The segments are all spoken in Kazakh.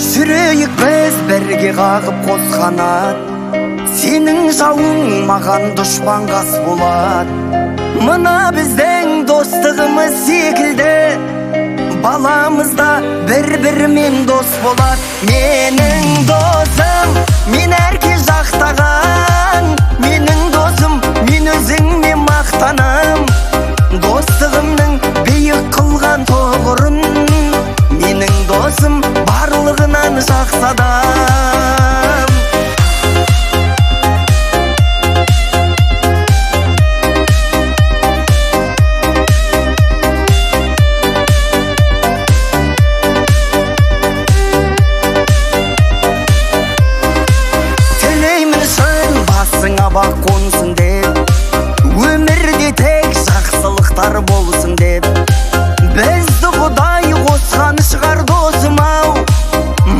Жүрейік біз бірге қағып қос қанат, сенің жауың маған дұшпан қас болат. Мына біздің достығымыз секілді, баламызда бір-бірімен дос болат. Менің досым, мен әрке жақтаған, менің досым, мен өзіңме мақтанам. Достығымның биік қылған тоғырын, менің досым барлығынан жақсы адам. Тілеймін шын басыңа бақ қонсын деп, өмірде тек жақсылықтар болсын деп. Бізді Құдай қосқан шығар досым-ау,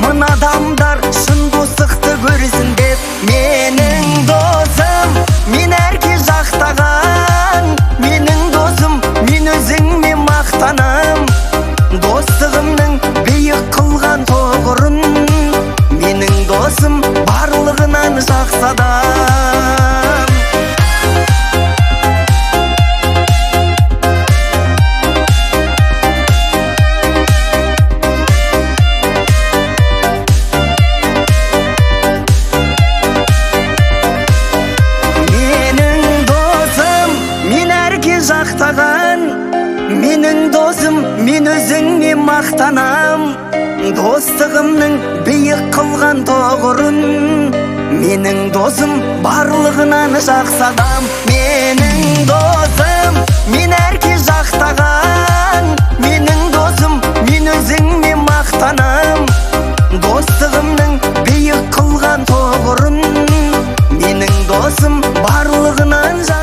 мына адамдар шын достықты көрсін деп. Менің досым, мен әрке жақтаған, менің досым, мен өзіңме мақтанам. Достығымның биік қылған тоғырын, менің досым барлығынан жақсы адам. Жақтаған, менің досым, мен өзіңме мақтанам. Достығымның биік қылған тоғырын, менің досым барлығынан жақсы адам. Менің досым, мен әрке жақтаған, менің досым, мен өзіңме мақтанам. Достығымның биік қылған тоғырын, менің досым барлығынан жақсы.